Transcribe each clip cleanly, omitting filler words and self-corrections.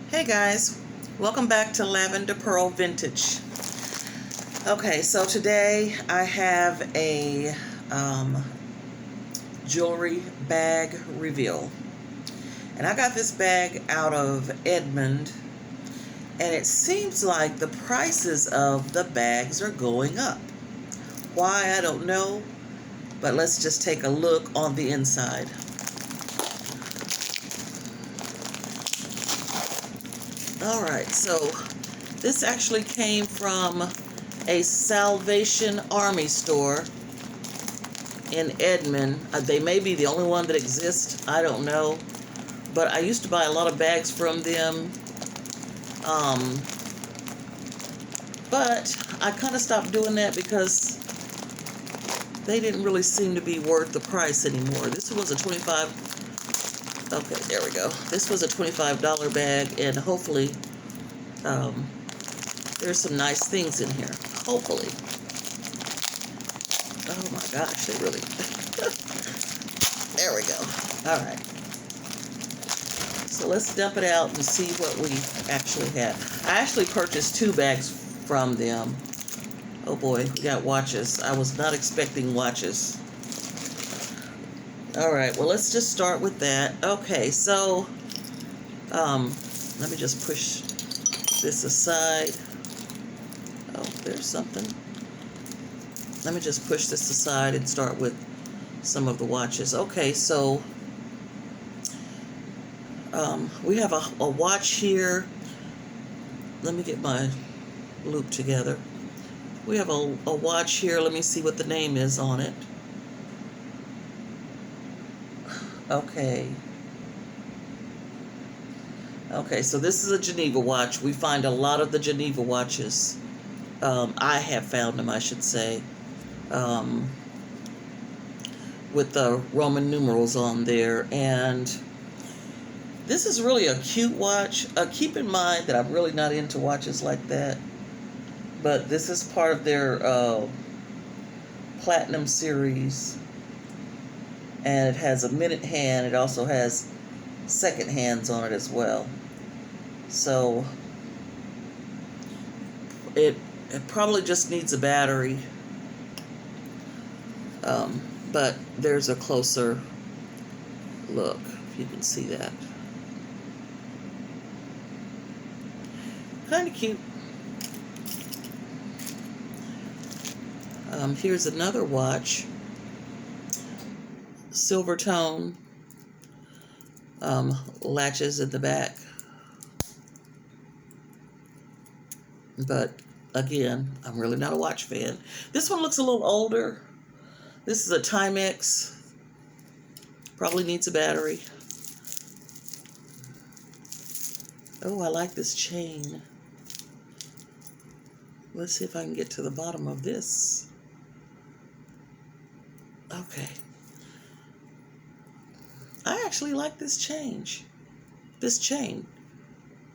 Hey guys, welcome back to Lavender Pearl Vintage. Okay, so today I have a jewelry bag reveal. And I got this bag out of Edmond, and it seems like the prices of the bags are going up. Why, I don't know, but let's just take a look on the inside. Alright, so this actually came from a Salvation Army store in Edmond. They may be the only one that exists, I don't know. But I used to buy a lot of bags from them. But I kind of stopped doing that because they didn't really seem to be worth the price anymore. This was a okay, there we go. This was a $25 bag, and hopefully there's some nice things in here. Hopefully. Oh my gosh, they really... There we go. All right. So let's dump it out and see what we actually have. I actually purchased 2 bags from them. Oh boy, we got watches. I was not expecting watches. All right, well, let's just start with that. Okay, so let me just push this aside. Oh, there's something. Let me just push this aside and start with some of the watches. Okay, so we have a watch here. Let me get my loop together. We have a watch here. Let me see what the name is on it. Okay. Okay, so this is a Geneva watch. We find a lot of the Geneva watches. I have found them, I should say. With the Roman numerals on there. And this is really a cute watch. Keep in mind that I'm really not into watches like that. But this is part of their Platinum series. And it has a minute hand. It also has second hands on it as well. So it probably just needs a battery. But there's a closer look, if you can see that. Kind of cute. Here's another watch. Silver tone. Latches at the back. But again, I'm really not a watch fan. This one looks a little older. This is a Timex. Probably needs a battery. Oh, I like this chain. Let's see if I can get to the bottom of this. Okay. I actually like this chain.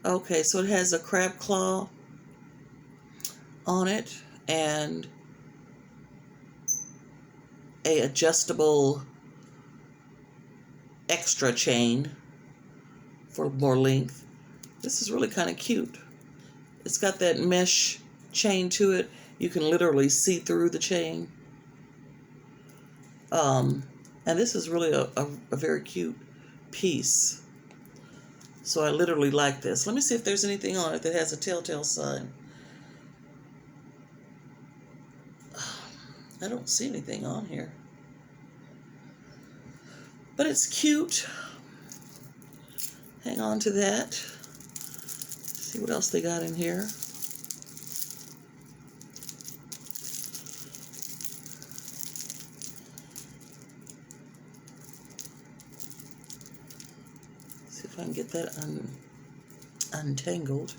Okay, so it has a crab claw on it and a adjustable extra chain for more length. This is really kind of cute. It's got that mesh chain to it. You can literally see through the chain. And this is really a very cute piece. So I literally like this. Let me see if there's anything on it that has a telltale sign. I don't see anything on here. But it's cute. Hang on to that. See what else they got in here. See if I can get that untangled.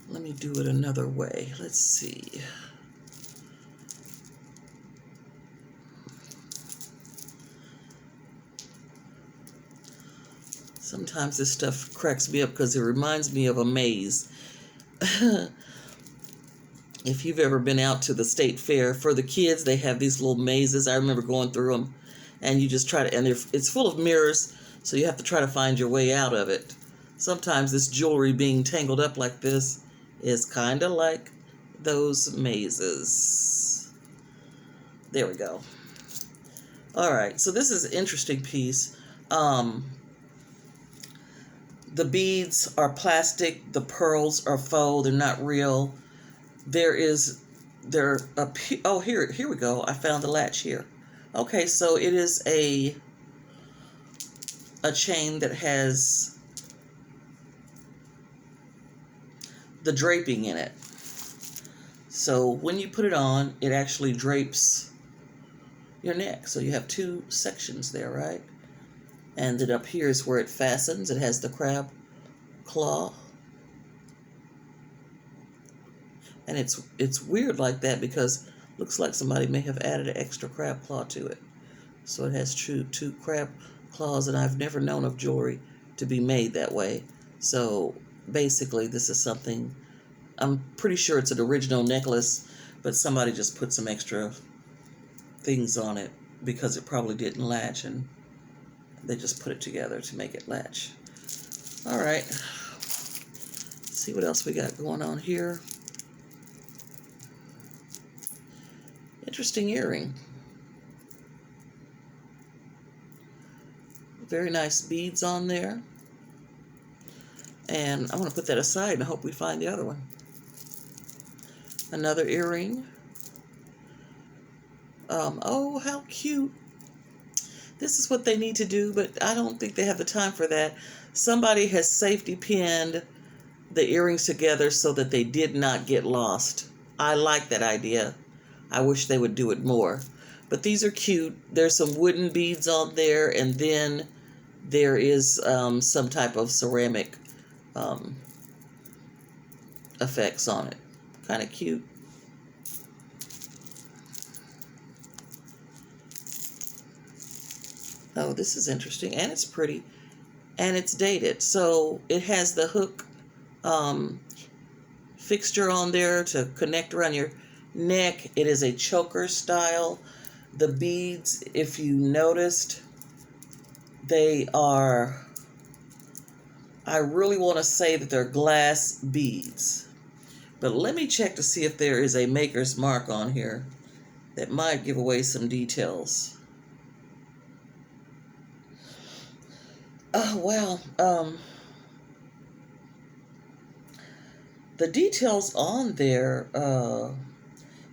Let me do it another way. Let's see. Sometimes this stuff cracks me up because it reminds me of a maze. If you've ever been out to the state fair, for the kids, they have these little mazes. I remember going through them, and you just try to, and it's full of mirrors, so you have to try to find your way out of it. Sometimes this jewelry being tangled up like this is kind of like those mazes. There we go. All right, so this is an interesting piece. The beads are plastic. The pearls are faux. They're not real. Oh, here we go. I found the latch here. Okay, so it is a chain that has the draping in it. So when you put it on, it actually drapes your neck. So you have two sections there, right? And then up here is where it fastens. It has the crab claw. And it's weird like that because it looks like somebody may have added an extra crab claw to it. So it has two crab claws, and I've never known of jewelry to be made that way. So basically this is something, I'm pretty sure it's an original necklace, but somebody just put some extra things on it because it probably didn't latch, and they just put it together to make it latch. All right, let's see what else we got going on here. Interesting earring. Very nice beads on there. And I'm going to put that aside and hope we find the other one. Another earring. Oh, how cute. This is what they need to do, but I don't think they have the time for that. Somebody has safety pinned the earrings together so that they did not get lost. I like that idea. I wish they would do it more. But these are cute. There's some wooden beads on there, and then there is some type of ceramic effects on it. Kind of cute. Oh, this is interesting, and it's pretty, and it's dated. So it has the hook fixture on there to connect around your neck. It is a choker style. The beads, if you noticed, they are, I really want to say that they're glass beads. But let me check to see if there is a maker's mark on here that might give away some details. Oh, wow. The details on there,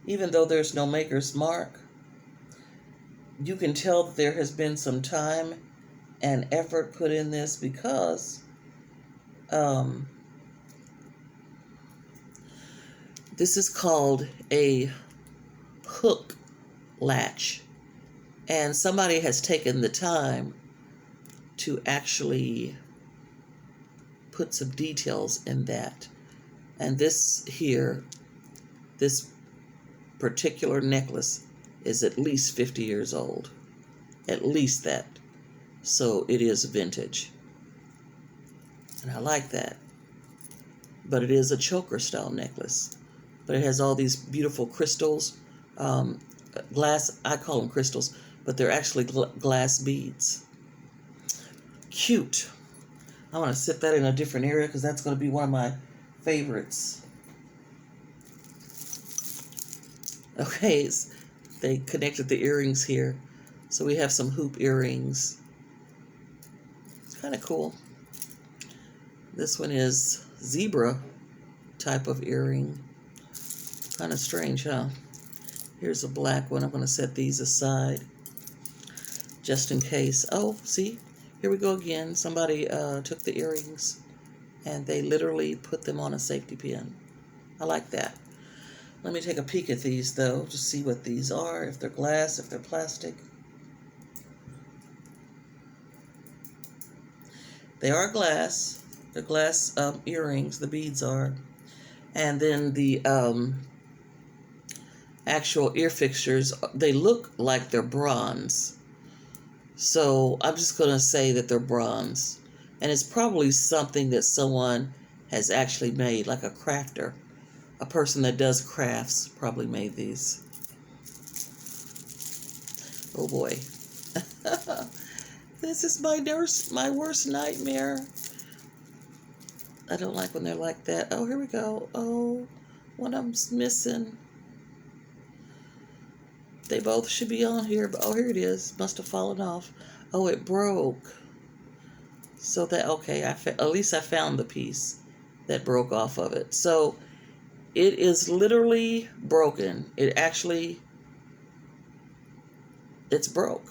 even though there's no maker's mark, you can tell that there has been some time and effort put in this because this is called a hook latch, and somebody has taken the time to actually put some details in that. And this here, this particular necklace is at least 50 years old. At least that. So it is vintage. And I like that. But it is a choker style necklace. But it has all these beautiful crystals. Glass, I call them crystals, but they're actually glass beads. Cute. I want to set that in a different area because that's going to be one of my favorites. Okay, they connected the earrings here. So we have some hoop earrings. It's kind of cool. This one is zebra type of earring. Kind of strange, huh? Here's a black one. I'm going to set these aside just in case. Oh, see? Here we go again. Somebody took the earrings and they literally put them on a safety pin. I like that. Let me take a peek at these, though, to see what these are, if they're glass, if they're plastic. They are glass. They're glass earrings, the beads are. And then the actual ear fixtures, they look like they're bronze. So I'm just going to say that they're bronze. And it's probably something that someone has actually made, like a crafter. A person that does crafts probably made these. Oh boy. This is my worst nightmare. I don't like when they're like that. Oh, here we go. Oh, one of them's missing. They both should be on here, but oh, here it is. Must have fallen off. Oh, it broke. So that, okay, at least I found the piece that broke off of it. So it is literally broken. It's broke.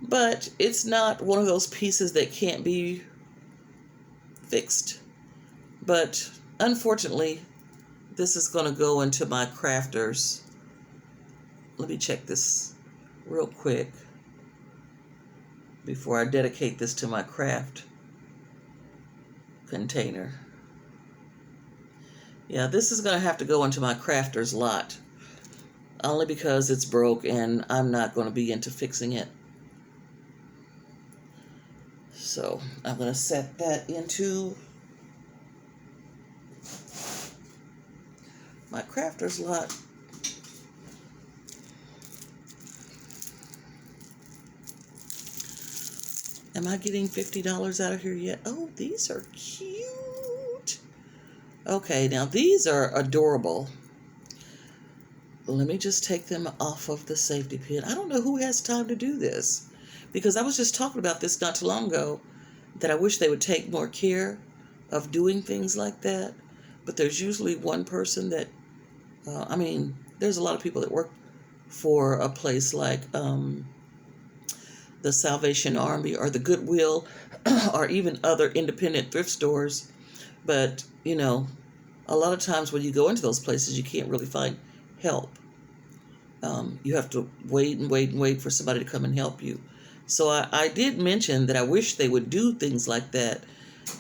But it's not one of those pieces that can't be fixed. But unfortunately, this is going to go into my crafters. Let me check this real quick before I dedicate this to my craft container. Yeah, this is going to have to go into my crafter's lot, only because it's broke and I'm not going to be into fixing it. So I'm going to set that into my crafter's lot. Am I getting $50 out of here yet? Oh, these are cute. Okay, now these are adorable. Let me just take them off of the safety pin. I don't know who has time to do this, because I was just talking about this not too long ago, that I wish they would take more care of doing things like that. But there's usually one person that, there's a lot of people that work for a place like the Salvation Army or the Goodwill or even other independent thrift stores. But, a lot of times when you go into those places, you can't really find help. You have to wait and wait and wait for somebody to come and help you. So I did mention that I wish they would do things like that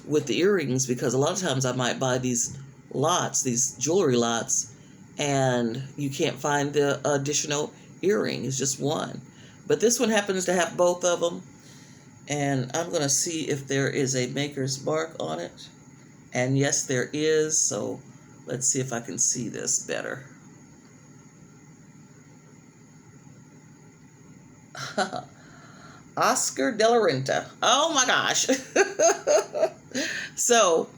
with the earrings, because a lot of times I might buy these lots, these jewelry lots, and you can't find the additional earring. It's just one. But this one happens to have both of them. And I'm going to see if there is a maker's mark on it. And yes, there is. So let's see if I can see this better. Oscar de la Renta. Oh my gosh. So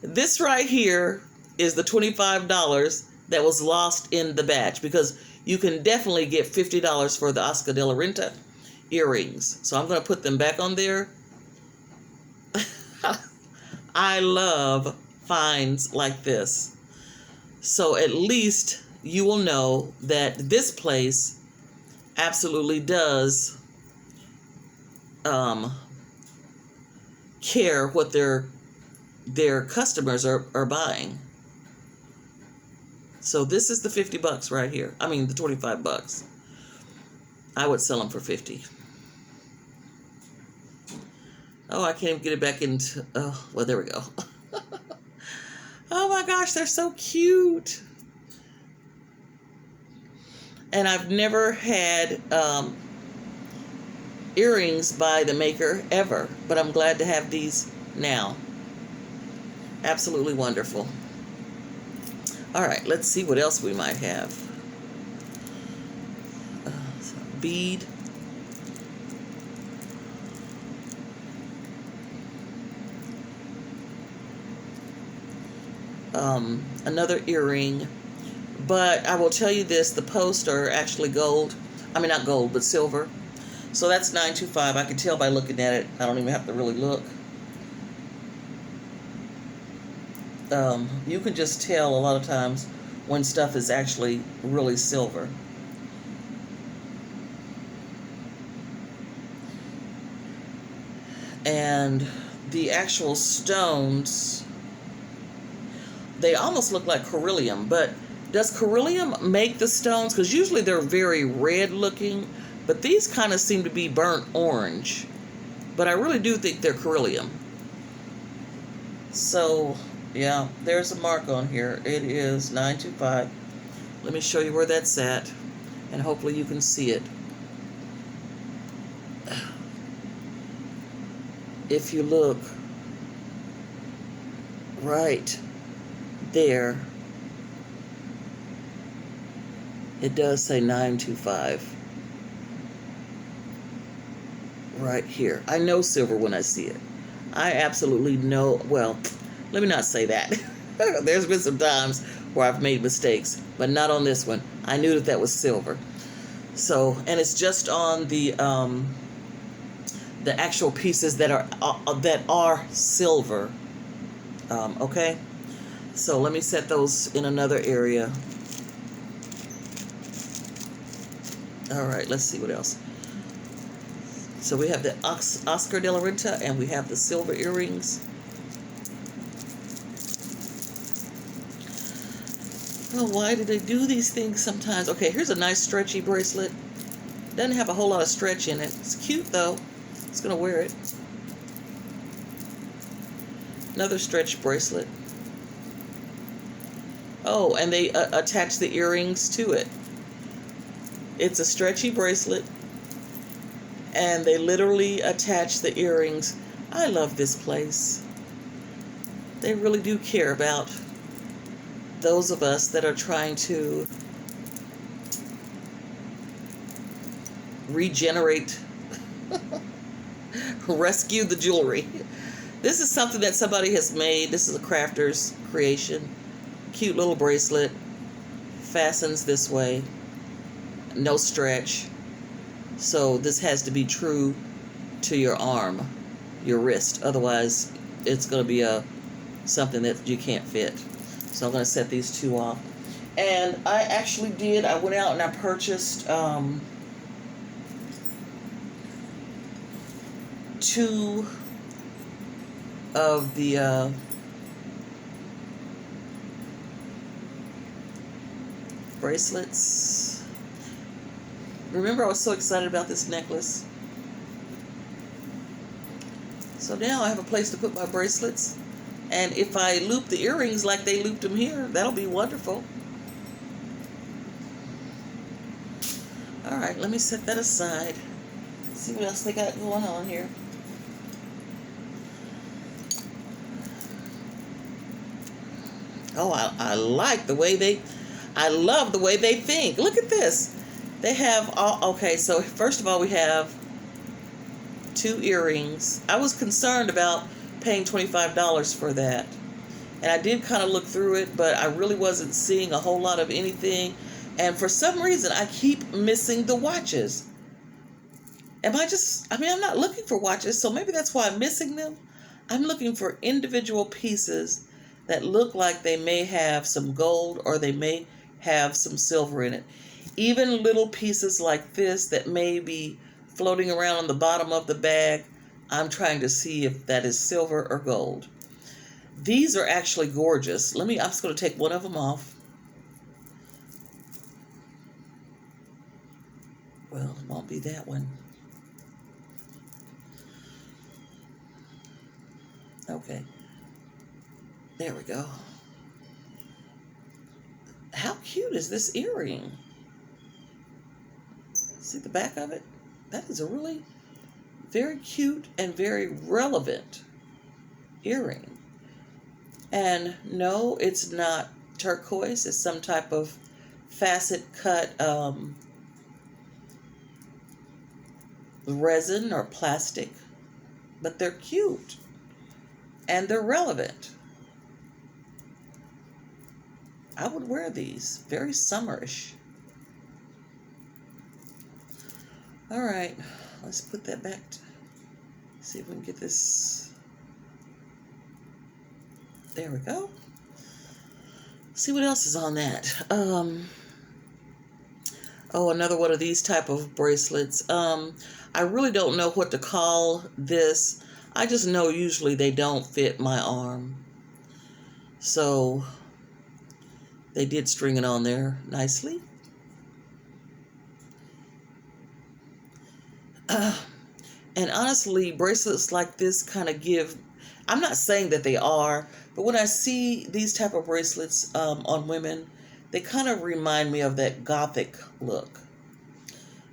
this right here is the $25 that was lost in the batch, because you can definitely get $50 for the Oscar de la Renta earrings. So I'm going to put them back on there. I love finds like this. So at least you will know that this place absolutely does care what their customers are buying. So this is the $50 right here. I mean, the $25. I would sell them for $50. Oh, I can't even get it back into, oh, well, there we go. Oh my gosh, they're so cute. And I've never had earrings by the maker ever, but I'm glad to have these now. Absolutely wonderful. All right, let's see what else we might have. Bead. Another earring. But I will tell you this, the posts are actually gold. I mean, not gold, but silver. So that's $9.25. I can tell by looking at it. I don't even have to really look. You can just tell a lot of times when stuff is actually really silver. And the actual stones, they almost look like beryllium, but does beryllium make the stones? Because usually they're very red looking, but these kind of seem to be burnt orange. But I really do think they're beryllium. So, yeah, there's a mark on here. It is $9.25. Let me show you where that's at, and hopefully you can see it. If you look right there, it does say $9.25 right here. I know silver when I see it. I absolutely know. Well, let let me not say that. There's been some times where I've made mistakes, but not on this one. I knew that was silver. So, and it's just on the actual pieces that are silver. Okay. So let me set those in another area. All right, let's see what else. So we have the Oscar de la Renta, and we have the silver earrings. Oh, why do they do these things sometimes? Okay, here's a nice stretchy bracelet. Doesn't have a whole lot of stretch in it. It's cute, though. It's going to wear it. Another stretch bracelet. Oh, and they attach the earrings to it. It's a stretchy bracelet, and they literally attach the earrings. I love this place. They really do care about those of us that are trying to regenerate, rescue the jewelry. This is something that somebody has made. This is a crafter's creation. Cute little bracelet. Fastens this way. No stretch. So this has to be true to your arm, your wrist. Otherwise, it's going to be something that you can't fit. So I'm going to set these two off. And I actually I went out and I purchased two of the bracelets. Remember, I was so excited about this necklace. So now I have a place to put my bracelets. And if I loop the earrings like they looped them here, that'll be wonderful. All right, let me set that aside. See what else they got going on here. Oh, I like the way I love the way they think. Look at this. They have okay, so first of all, we have two earrings. I was concerned about paying $25 for that. And I did kind of look through it, but I really wasn't seeing a whole lot of anything. And for some reason, I keep missing the watches. I'm not looking for watches, so maybe that's why I'm missing them. I'm looking for individual pieces that look like they may have some gold or they may have some silver in it. Even little pieces like this that may be floating around on the bottom of the bag, I'm trying to see if that is silver or gold. These are actually gorgeous. I'm just going to take one of them off. Well, it won't be that one. Okay. There we go. How cute is this earring? See the back of it? That is a really very cute and very relevant earring. And no, it's not turquoise. It's some type of facet cut resin or plastic. But they're cute. And they're relevant. I would wear these. Very summerish. All right. Let's put that back. See if we can get this. There we go. See what else is on that. Oh, another one of these type of bracelets. I really don't know what to call this. I just know usually they don't fit my arm. So they did string it on there nicely. And honestly, bracelets like this kind of give, I'm not saying that they are, but when I see these type of bracelets on women, they kind of remind me of that gothic look.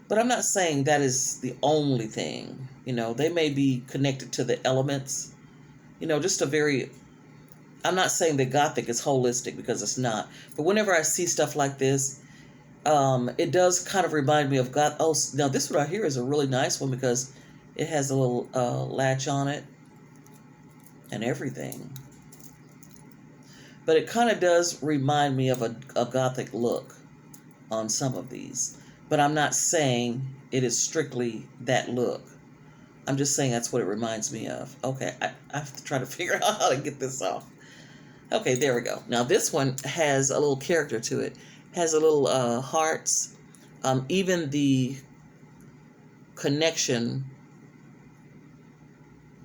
But I'm not saying that is the only thing. You know, they may be connected to the elements. You know, just a very, I'm not saying that gothic is holistic because it's not. But whenever I see stuff like this, it does kind of remind me of goth. Oh, now this one right here is a really nice one because it has a little latch on it and everything. But it kind of does remind me of a Gothic look on some of these. But I'm not saying it is strictly that look. I'm just saying that's what it reminds me of. Okay, I have to try to figure out how to get this off. Okay, there we go. Now this one has a little character to it. Has a little hearts. Even the connection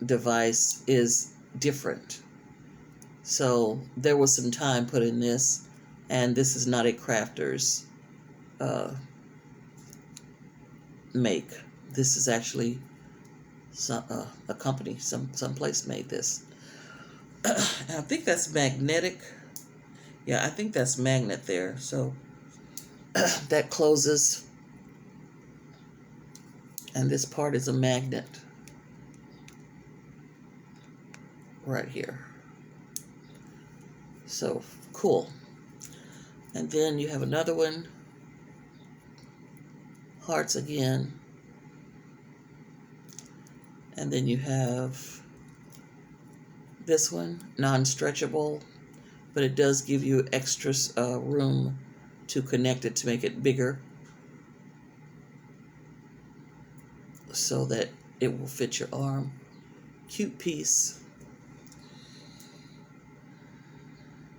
device is different. So there was some time put in this, and this is not a crafter's make. This is actually a company, someplace made this. I think that's magnetic. Yeah, I think that's magnet there. So that closes, and this part is a magnet right here. So cool. And then you have another one, hearts again. And then you have this one, non-stretchable, but it does give you extra room to connect it to make it bigger so that it will fit your arm. Cute piece.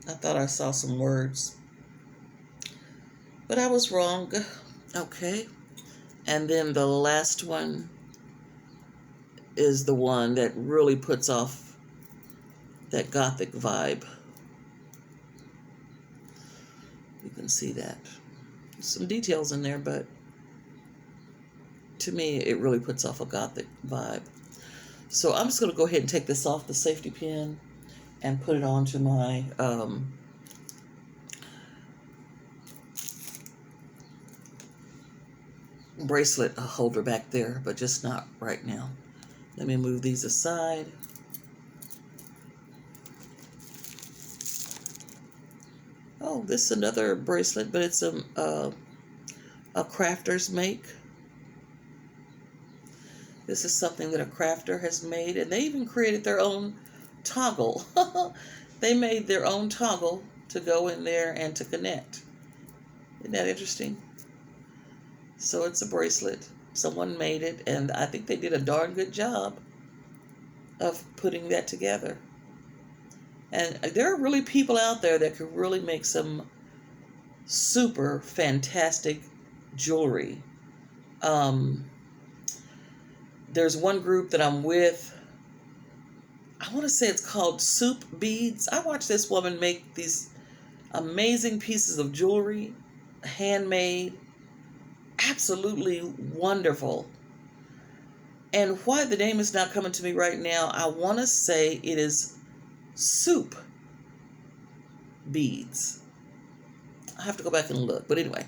I thought I saw some words, but I was wrong. Okay. And then the last one is the one that really puts off that Gothic vibe. You can see that. Some details in there, but to me, it really puts off a Gothic vibe. So I'm just going to go ahead and take this off the safety pin and put it onto my bracelet holder back there, but just not right now. Let me move these aside. Oh, this is another bracelet, but it's a crafter's make. This is something that a crafter has made, and they even created their own toggle. They made their own toggle to go in there and to connect. Isn't that interesting? So it's a bracelet. Someone made it, and I think they did a darn good job of putting that together. And there are really people out there that could really make some super fantastic jewelry. There's one group that I'm with. I want to say it's called Soup Beads. I watched this woman make these amazing pieces of jewelry, handmade, absolutely wonderful. And why the name is not coming to me right now, I want to say it is Soup Beads. I have to go back and look. But anyway,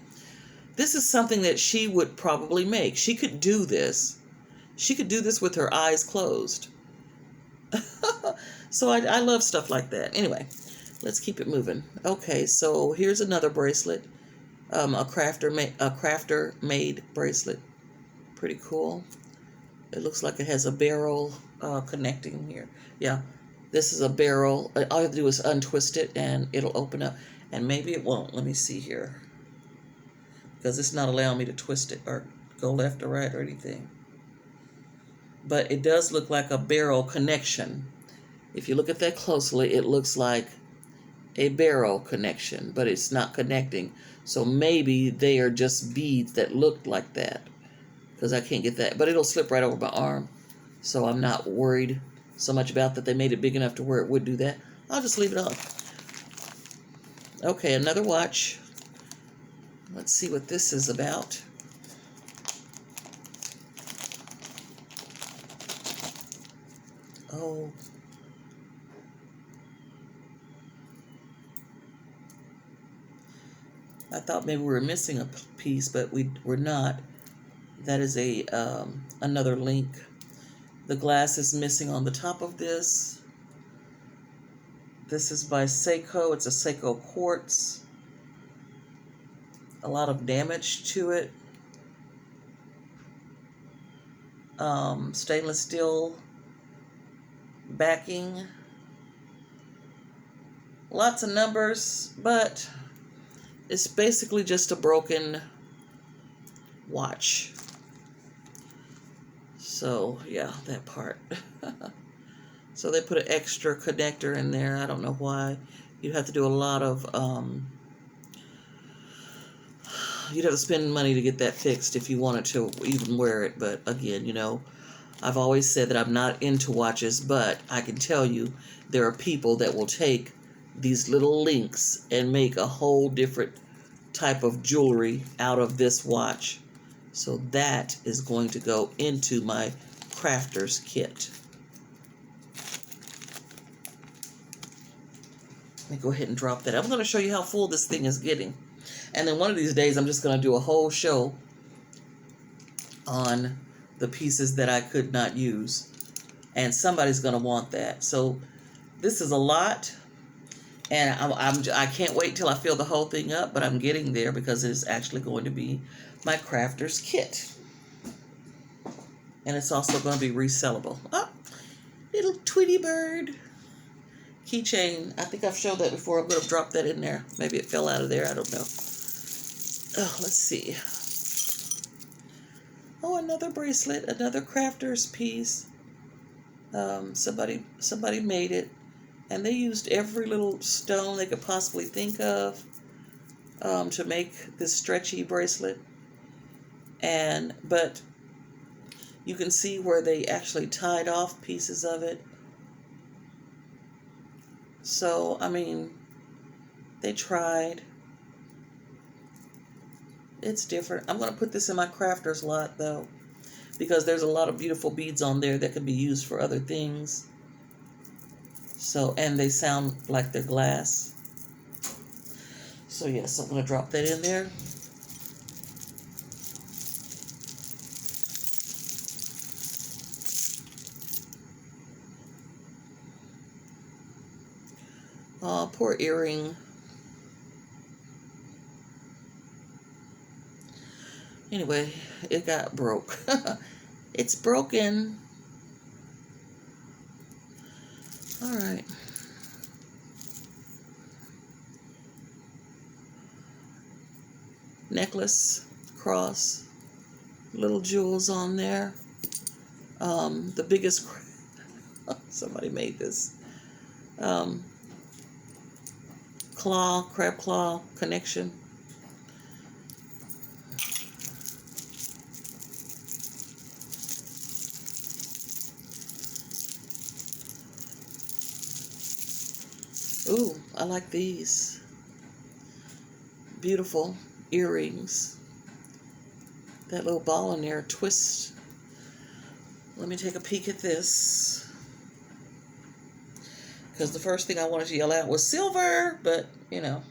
this is something that she would probably make. She could do this. She could do this with her eyes closed. So I love stuff like that. Anyway, let's keep it moving. Okay, so here's another bracelet. A crafter made bracelet. Pretty cool. It looks like it has a barrel connecting here. Yeah, this is a barrel. All you have to do is untwist it and it'll open up. And maybe it won't. Let me see here. Because it's not allowing me to twist it or go left or right or anything. But it does look like a barrel connection. If you look at that closely, it looks like a barrel connection, but it's not connecting. So maybe they are just beads that look like that, because I can't get that. But it'll slip right over my arm, so I'm not worried so much about that. They made it big enough to where it would do that. I'll just leave it on. Okay, another watch. Let's see what this is about. Oh. I thought maybe we were missing a piece, but we're not. That is a another link. The glass is missing on the top of this. This is by Seiko. It's a Seiko quartz. A lot of damage to it. Stainless steel backing. Lots of numbers, but it's basically just a broken watch. So, yeah, that part. So they put an extra connector in there. I don't know why. You'd have to do a lot of, you'd have to spend money to get that fixed if you wanted to even wear it. But again, you know, I've always said that I'm not into watches, but I can tell you there are people that will take these little links and make a whole different type of jewelry out of this watch. So that is going to go into my crafter's kit. Let me go ahead and drop that. I'm going to show you how full this thing is getting. And then one of these days, I'm just going to do a whole show on the pieces that I could not use. And somebody's going to want that. So this is a lot. And I can't wait till I fill the whole thing up, but I'm getting there because it is actually going to be my crafter's kit. And it's also going to be resellable. Oh, little Tweety bird. Keychain. I think I've showed that before. I'm going to drop that in there. Maybe it fell out of there. I don't know. Oh, let's see. Oh, another bracelet. Another crafter's piece. Somebody made it. And they used every little stone they could possibly think of to make this stretchy bracelet. But you can see where they actually tied off pieces of it. So, I mean, they tried. It's different. I'm going to put this in my crafter's lot, though, because there's a lot of beautiful beads on there that can be used for other things. So, and they sound like they're glass. So, yes, I'm going to drop that in there. Oh, poor earring. Anyway, it got broke. It's broken. All right. Necklace, cross, little jewels on there. The biggest, somebody made this. Crab claw connection. Ooh, I like these. Beautiful earrings. That little ball in there, twist. Let me take a peek at this. Because the first thing I wanted to yell out was silver, but, you know,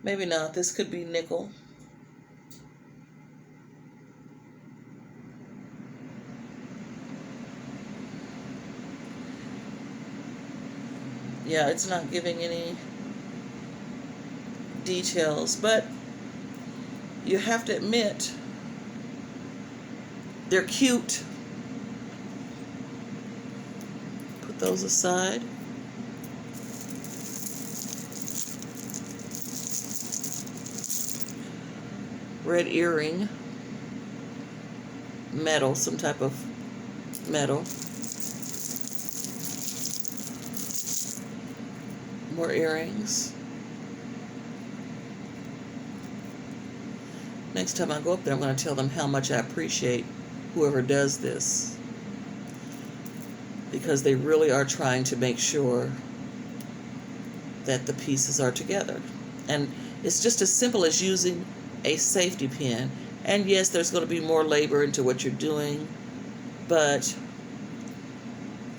maybe not. This could be nickel. Yeah, it's not giving any details, but you have to admit, they're cute. Put those aside. Red earring. Metal, some type of metal. More earrings. Next time I go up there, I'm going to tell them how much I appreciate whoever does this, because they really are trying to make sure that the pieces are together. And it's just as simple as using a safety pin. And yes, there's going to be more labor into what you're doing, but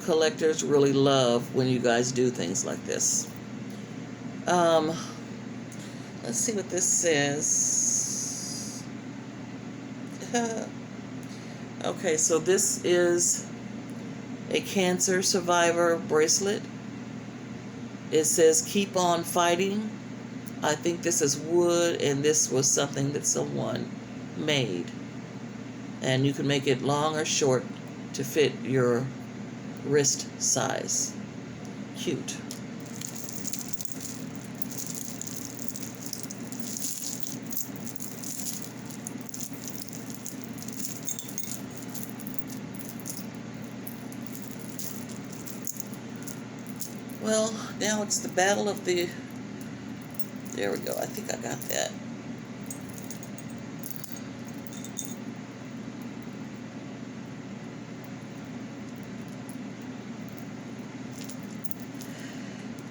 collectors really love when you guys do things like this. Let's see what this says. Okay, so this is a cancer survivor bracelet. It says, keep on fighting. I think this is wood, and this was something that someone made. And you can make it long or short to fit your wrist size. Cute. Well, now it's the battle of the... There we go. I think I got that.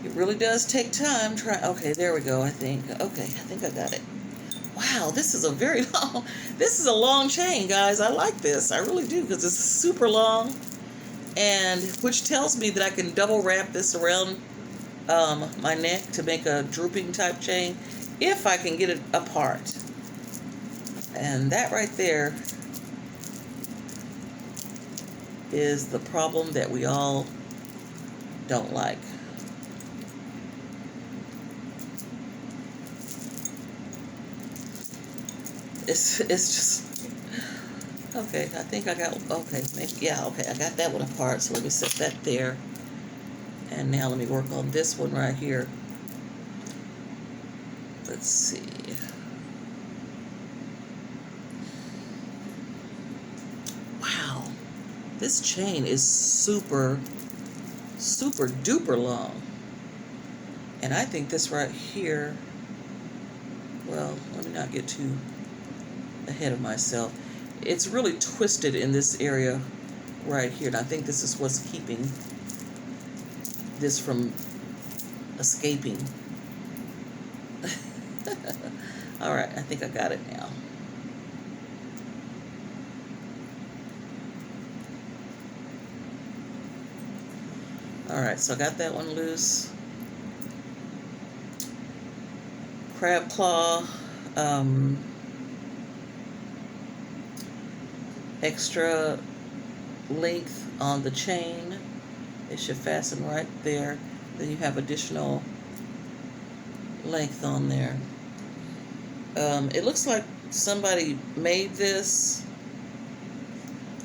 It really does take time. Okay, there we go, I think. Okay, I think I got it. Wow, this is a very long... This is a long chain, guys. I like this. I really do, because it's super long. And which tells me that I can double wrap this around my neck to make a drooping type chain if I can get it apart. And that right there is the problem that we all don't like. It's just, okay, I think I got, okay, maybe, yeah, okay, I got that one apart, so let me set that there. And now let me work on this one right here. Let's see. Wow, this chain is super, super duper long. And I think this right here, well, let me not get too ahead of myself. It's really twisted in this area right here, and I think this is what's keeping this from escaping. All right, I think I got it now. All right, so I got that one loose. Crab claw, extra length on the chain. It should fasten right there. Then you have additional length on there. It looks like somebody made this.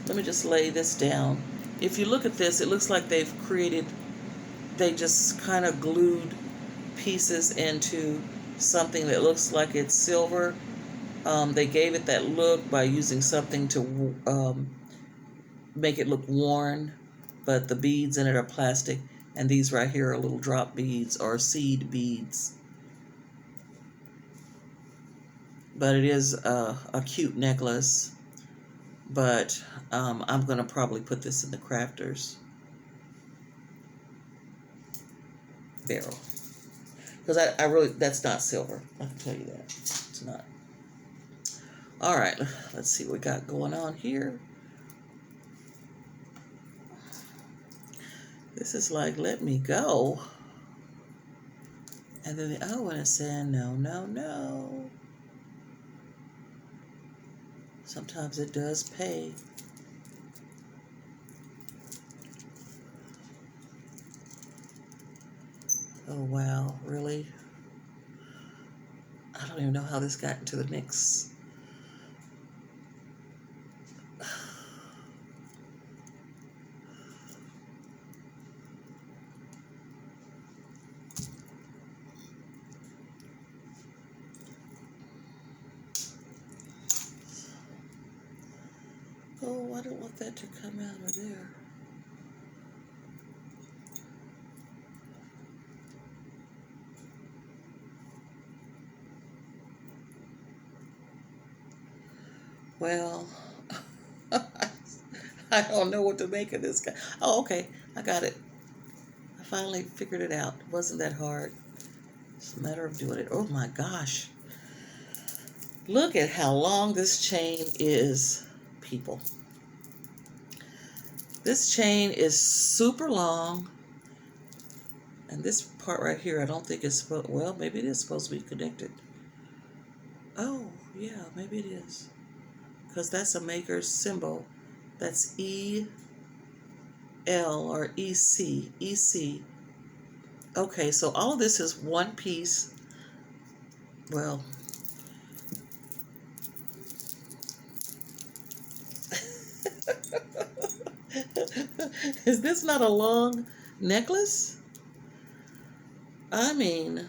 Let me just lay this down. If you look at this, it looks like they just kind of glued pieces into something that looks like it's silver. They gave it that look by using something to make it look worn, but the beads in it are plastic, and these right here are little drop beads or seed beads. But it is a cute necklace, but I'm going to probably put this in the crafters barrel. Because I really, that's not silver. I can tell you that. It's not. All right, let's see what we got going on here. This is like, let me go. And then, oh, and it's saying, no, no, no. Sometimes it does pay. Oh, wow, really? I don't even know how this got into the mix. Oh, I don't want that to come out of there. Well, I don't know what to make of this guy. Oh, okay, I got it. I finally figured it out. It wasn't that hard. It's a matter of doing it. Oh my gosh. Look at how long this chain is, people. This chain is super long. And this part right here, I don't think it's supposed, well, maybe it is supposed to be connected. Oh, yeah, maybe it is. Because that's a maker's symbol. That's E, L, or E, C, E, C. Okay, so all of this is one piece. Well, is this not a long necklace? I mean,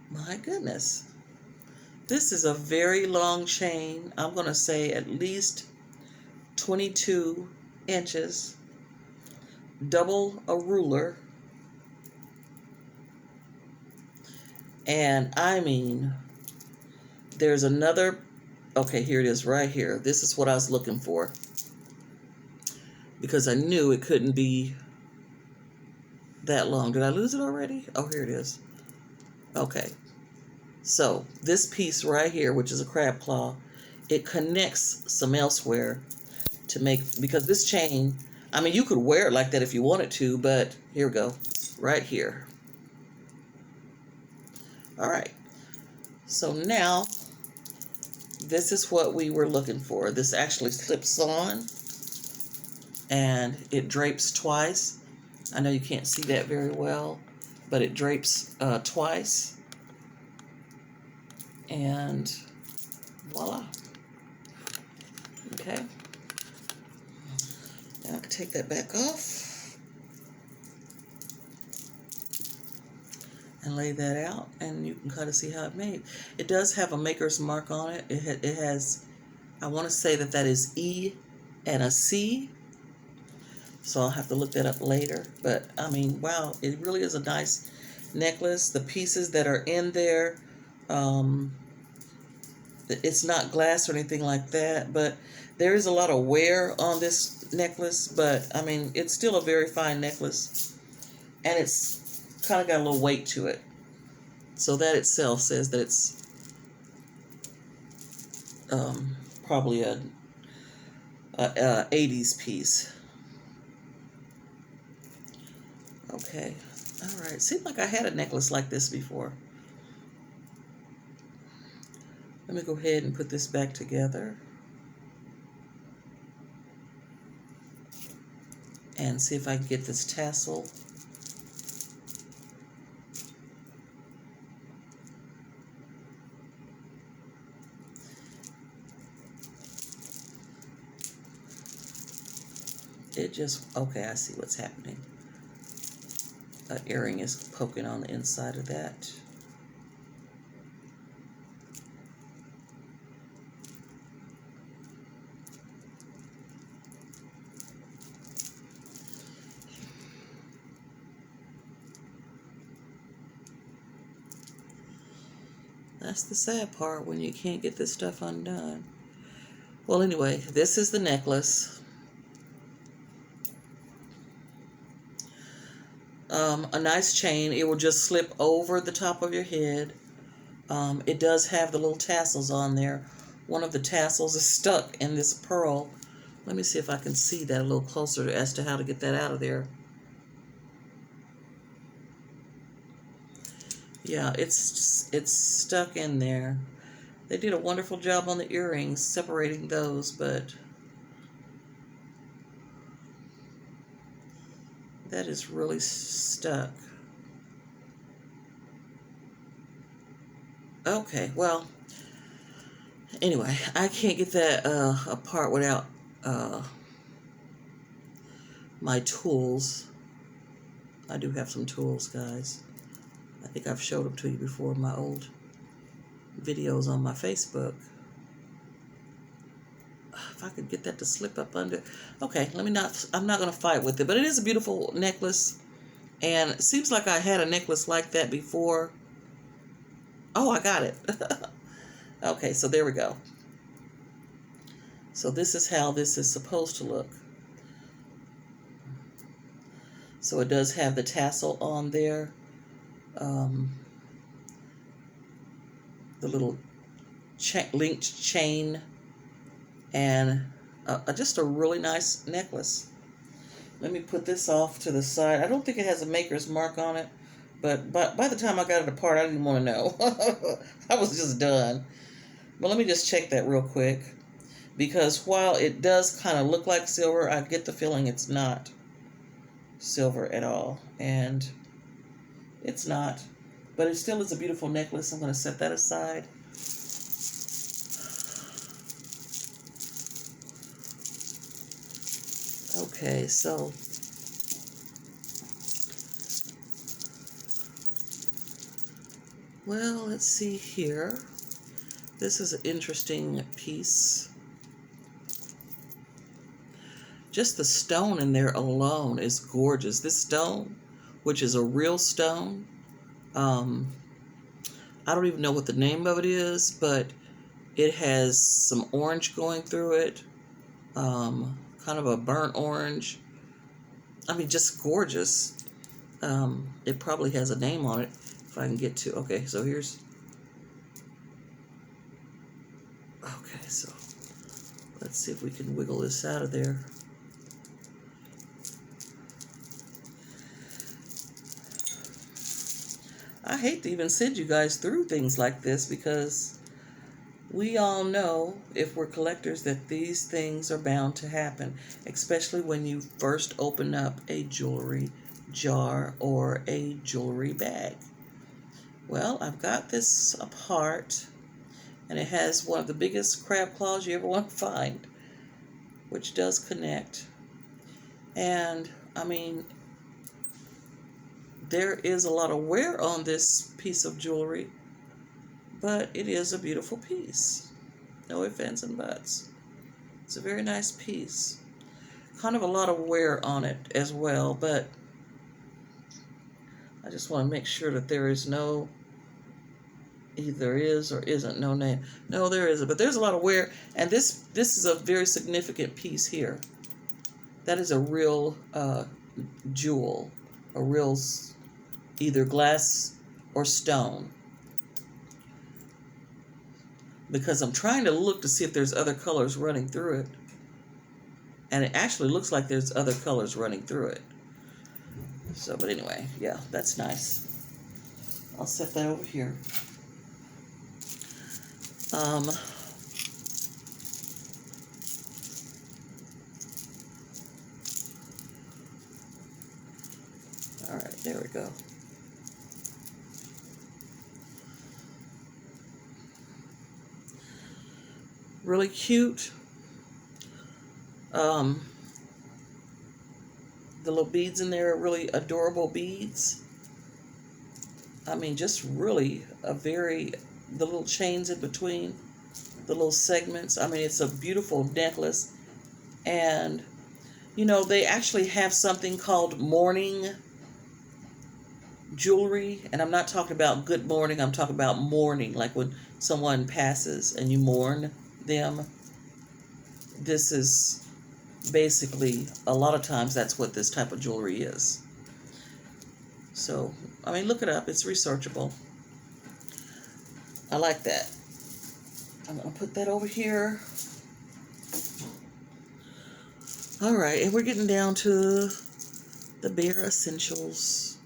my goodness. This is a very long chain. I'm going to say at least 22 inches. Double a ruler. And I mean, there's another, okay, here it is right here. This is what I was looking for, because I knew it couldn't be that long. Did I lose it already? Oh, here it is. Okay. So this piece right here, which is a crab claw, it connects some elsewhere to make, because this chain, I mean, you could wear it like that if you wanted to, but here we go, right here. All right. So now this is what we were looking for. This actually slips on and it drapes twice. I know you can't see that very well, but it drapes twice. And voila. Okay. Now I can take that back off and lay that out, and you can kind of see how it made. It does have a maker's mark on it. It has, I want to say that is E and a C. So I'll have to look that up later. But I mean, wow, it really is a nice necklace. The pieces that are in there, it's not glass or anything like that, but there is a lot of wear on this necklace. But I mean, it's still a very fine necklace, and it's kind of got a little weight to it. So that itself says that it's probably a 80s piece. Okay, all right. Seemed like I had a necklace like this before. Let me go ahead and put this back together and see if I can get this tassel. It just, okay, I see what's happening. An earring is poking on the inside of that. That's the sad part, when you can't get this stuff undone. Well, anyway, this is the necklace. A nice chain. It will just slip over the top of your head. It does have the little tassels on there. One of the tassels is stuck in this pearl. Let me see if I can see that a little closer as to how to get that out of there. Yeah, it's stuck in there. They did a wonderful job on the earrings, separating those, but that is really stuck. Okay, well, anyway, I can't get that apart without my tools. I do have some tools, guys. I think I've showed them to you before in my old videos on my Facebook. If I could get that to slip up under. Okay, I'm not going to fight with it, but it is a beautiful necklace. And it seems like I had a necklace like that before. Oh, I got it. Okay, so there we go. So this is how this is supposed to look. So it does have the tassel on there. The little linked chain, and just a really nice necklace. Let me put this off to the side. I don't think it has a maker's mark on it, but by the time I got it apart, I didn't want to know. I was just done. But let me just check that real quick, because while it does kind of look like silver, I get the feeling it's not silver at all, and it's not. But it still is a beautiful necklace. I'm going to set that aside. Okay, so well, let's see here. This is an interesting piece. Just the stone in there alone is gorgeous. This stone, which is a real stone, I don't even know what the name of it is, but it has some orange going through it, kind of a burnt orange. I mean, just gorgeous. It probably has a name on it if I can get to. Okay, so here's. Okay, so let's see if we can wiggle this out of there. I hate to even send you guys through things like this because we all know, if we're collectors, that these things are bound to happen, especially when you first open up a jewelry jar or a jewelry bag. Well, I've got this apart, and it has one of the biggest crab claws you ever want to find, which does connect. And, I mean, there is a lot of wear on this piece of jewelry, but it is a beautiful piece. No ifs, ands, and buts. It's a very nice piece. Kind of a lot of wear on it as well, but I just want to make sure that there is no, either is or isn't no name. No, there isn't, but there's a lot of wear, and this is a very significant piece here. That is a real jewel, a real either glass or stone. Because I'm trying to look to see if there's other colors running through it. And it actually looks like there's other colors running through it. So, but anyway, yeah, that's nice. I'll set that over here. All right, there we go. Really cute. The little beads in there are really adorable beads. I mean, just really the little chains in between, the little segments. I mean, it's a beautiful necklace. And, you know, they actually have something called mourning jewelry. And I'm not talking about good morning. I'm talking about mourning, like when someone passes and you mourn them. This is basically, a lot of times, that's what this type of jewelry is. So, I mean, look it up. It's researchable. I like that. I'm going to put that over here. All right, and we're getting down to the bare essentials.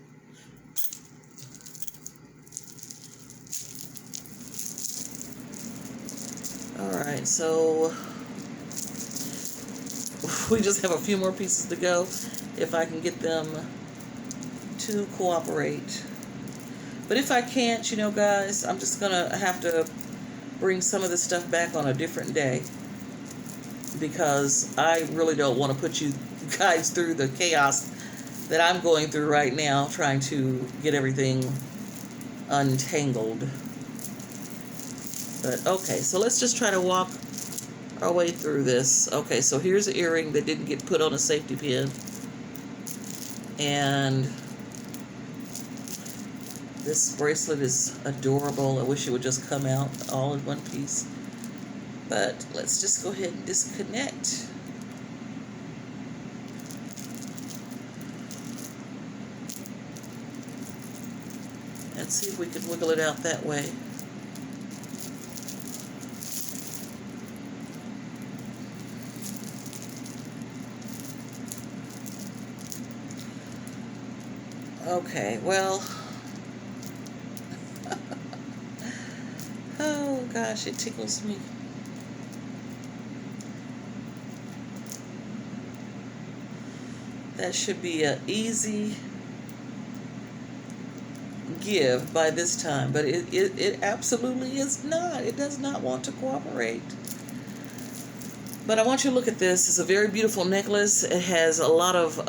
All right, so we just have a few more pieces to go if I can get them to cooperate. But if I can't, you know, guys, I'm just going to have to bring some of this stuff back on a different day, because I really don't want to put you guys through the chaos that I'm going through right now, trying to get everything untangled. But okay, so let's just try to walk our way through this. Okay, so here's an earring that didn't get put on a safety pin. And this bracelet is adorable. I wish it would just come out all in one piece. But let's just go ahead and disconnect. And see if we can wiggle it out that way. Okay, well, oh gosh, it tickles me. That should be an easy give by this time, but it absolutely is not. It does not want to cooperate. But I want you to look at this. It's a very beautiful necklace. It has a lot of,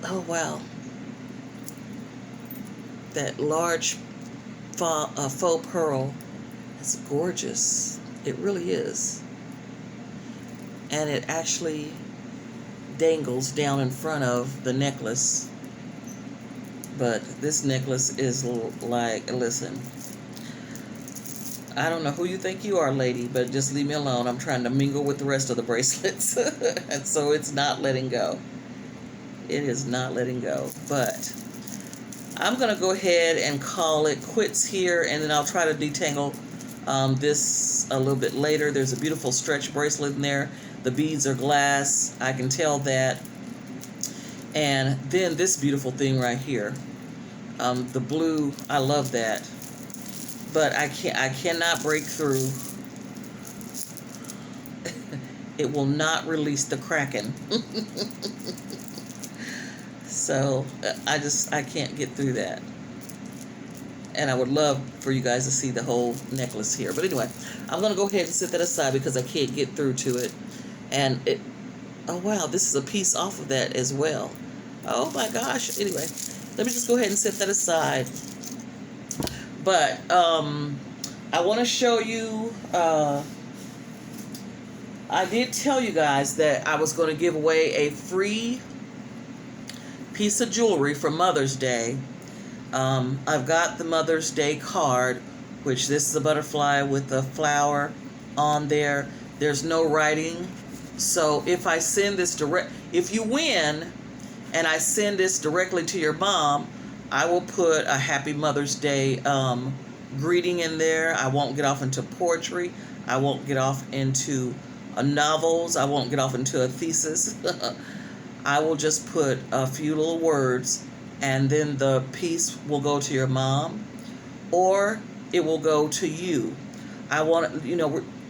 oh wow, that large faux pearl. It's gorgeous. It really is. And it actually dangles down in front of the necklace. But this necklace is like, listen, I don't know who you think you are, lady, but just leave me alone. I'm trying to mingle with the rest of the bracelets. And so it's not letting go. It is not letting go. But I'm going to go ahead and call it quits here, and then I'll try to detangle this a little bit later. There's a beautiful stretch bracelet in there. The beads are glass. I can tell that. And then this beautiful thing right here. The blue, I love that. But I cannot break through. It will not release the Kraken. So I can't get through that. And I would love for you guys to see the whole necklace here. But anyway, I'm going to go ahead and set that aside because I can't get through to it. And oh wow, this is a piece off of that as well. Oh my gosh. Anyway, let me just go ahead and set that aside. But I want to show you, I did tell you guys that I was going to give away a free piece of jewelry for Mother's Day. I've got the Mother's Day card, which this is a butterfly with a flower on there. There's no writing. So if I send this if you win and I send this directly to your mom, I will put a Happy Mother's Day greeting in there. I won't get off into poetry. I won't get off into novels. I won't get off into a thesis. I will just put a few little words, and then the piece will go to your mom, or it will go to you. I want,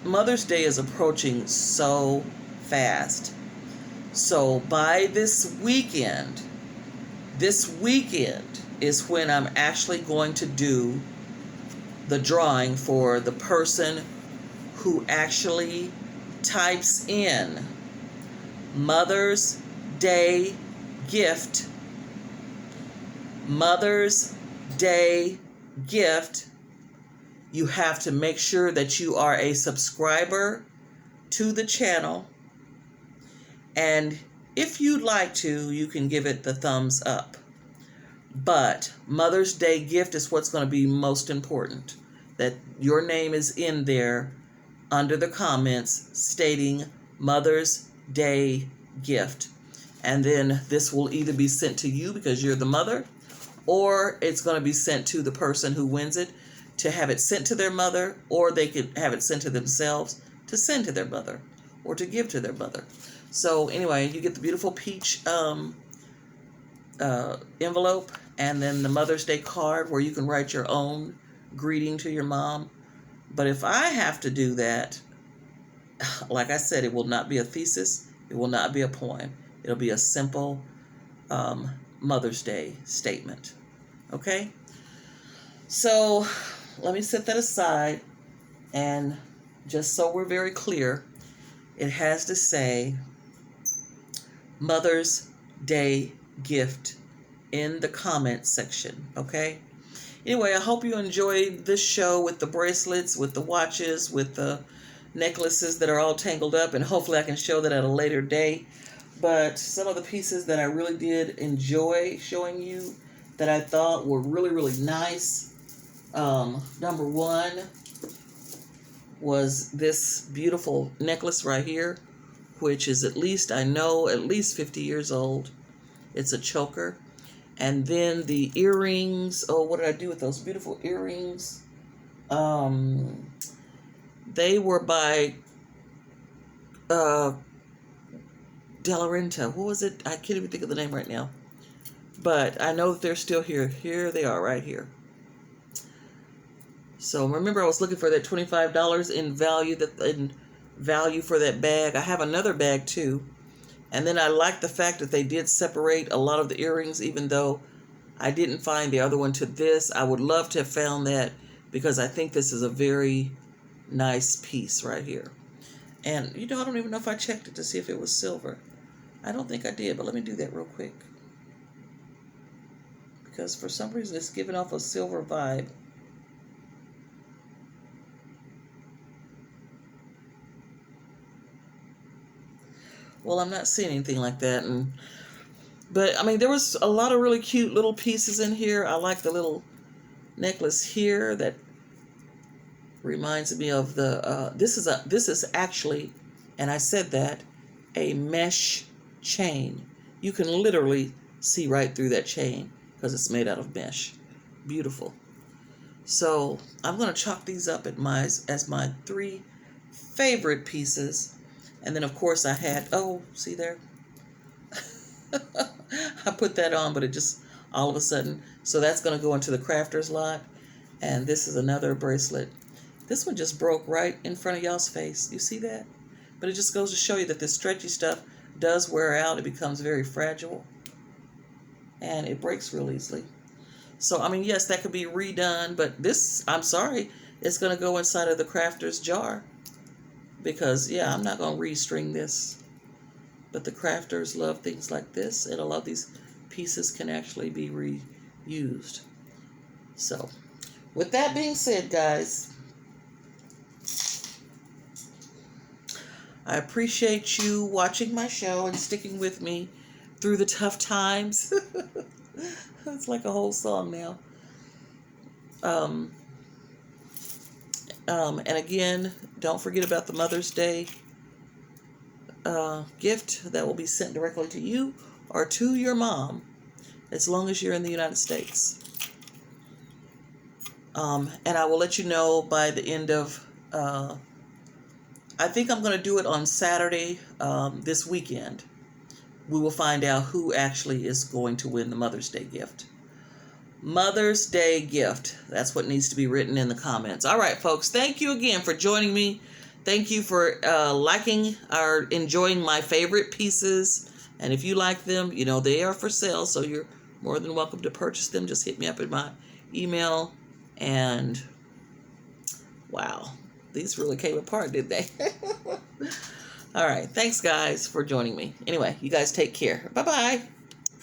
Mother's Day is approaching so fast. So by this weekend is when I'm actually going to do the drawing for the person who actually types in Mother's Day gift. Mother's Day gift. You have to make sure that you are a subscriber to the channel. And if you'd like to, you can give it the thumbs up. But Mother's Day gift is what's going to be most important. That your name is in there under the comments stating Mother's Day gift. And then this will either be sent to you because you're the mother, or it's going to be sent to the person who wins it to have it sent to their mother, or they could have it sent to themselves to send to their mother or to give to their mother. So anyway, you get the beautiful peach envelope, and then the Mother's Day card where you can write your own greeting to your mom. But if I have to do that, like I said, it will not be a thesis. It will not be a poem. It'll be a simple Mother's Day statement. Okay? So let me set that aside. And just so we're very clear, it has to say Mother's Day gift in the comment section. Okay? Anyway, I hope you enjoyed this show with the bracelets, with the watches, with the necklaces that are all tangled up, and hopefully I can show that at a later day. But some of the pieces that I really did enjoy showing you that I thought were really, really nice. Number one was this beautiful necklace right here, which is at least 50 years old. It's a choker. And then the earrings. Oh, what did I do with those beautiful earrings? They were by Renta. What was it? I can't even think of the name right now. But I know that they're still here. Here they are right here. So remember, I was looking for that $25 in value for that bag. I have another bag too. And then I like the fact that they did separate a lot of the earrings, even though I didn't find the other one to this. I would love to have found that because I think this is a very nice piece right here. And, I don't even know if I checked it to see if it was silver. I don't think I did, but let me do that real quick. Because for some reason it's giving off a silver vibe. Well, I'm not seeing anything like that. And But, I mean, there was a lot of really cute little pieces in here. I like the little necklace here that reminds me of the, this is actually, and I said that, a mesh chain. You can literally see right through that chain because it's made out of mesh. Beautiful. So I'm going to chalk these up as my 3 favorite pieces. And then, of course, I had, oh, see there? I put that on, but it just all of a sudden. So that's going to go into the crafter's lot. And this is another bracelet. This one just broke right in front of y'all's face. You see that? But it just goes to show you that this stretchy stuff does wear out. It becomes very fragile. And it breaks real easily. So, I mean, yes, that could be redone. But this, I'm sorry, it's going to go inside of the crafter's jar. Because, yeah, I'm not going to restring this. But the crafters love things like this. And a lot of these pieces can actually be reused. So, with that being said, guys, I appreciate you watching my show and sticking with me through the tough times. It's like a whole song now. And again, don't forget about the Mother's Day gift that will be sent directly to you or to your mom, as long as you're in the United States. And I will let you know by the end of, I think I'm going to do it on Saturday this weekend. We will find out who actually is going to win the Mother's Day gift. Mother's Day gift. That's what needs to be written in the comments. All right, folks. Thank you again for joining me. Thank you for liking or enjoying my favorite pieces. And if you like them, you know, they are for sale. So you're more than welcome to purchase them. Just hit me up in my email. And wow, these really came apart, did they? All right. Thanks, guys, for joining me. Anyway, you guys take care. Bye-bye.